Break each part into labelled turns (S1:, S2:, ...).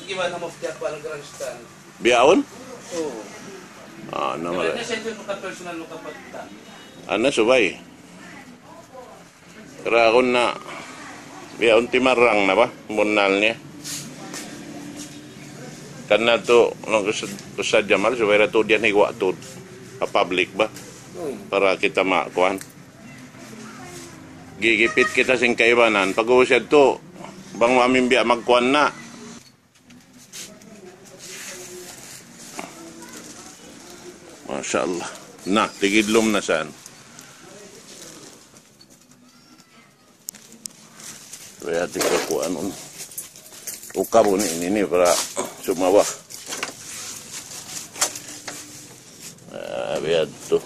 S1: giwan na maftiak pa ng grandstand.
S2: Biyaon?
S1: Oo.
S2: Ano mara?
S1: Kaya siyempre personal mo kapag ta.
S2: Ano subay? Kaya ako na biyaon timarang na ba? Munal niya. Karena to nung kusad Jamal subay na to diyan higwa to public ba? Para kita makuan. Gigipit kita sing kaibanan. Pag-uusad to, bang mamimbiya magkuan na. Masya Allah. Nah, tigidlom na saan. Kaya tikakuan nun. Ukabo ini para sumawa. Biar tuh.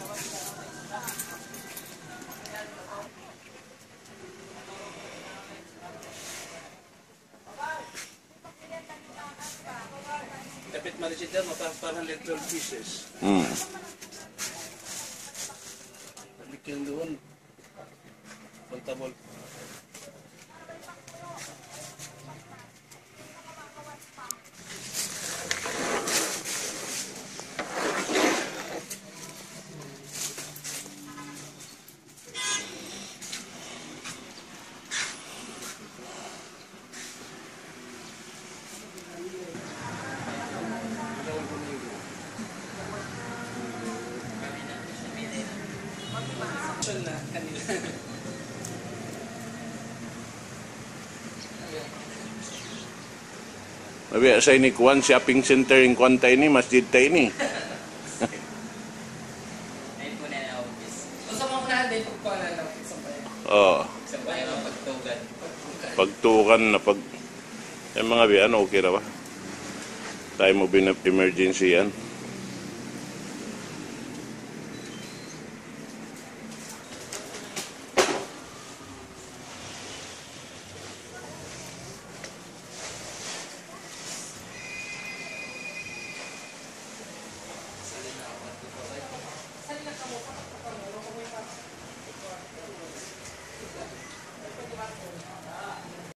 S1: Kapit marisita mo parang electron pieces. Bikin doon. Kontabol. Na kanila.
S2: Mabi sa ini kuan shopping center in Kuanta ini masjid ta ini.
S3: Ay po na na office. Gusto mo na din pag na office sa bayan.
S2: Oh,
S3: Sa bayan pagtugan.
S2: pagtukan na pag mga bi ano okay ra ba? Tayo mo bin emergency yan.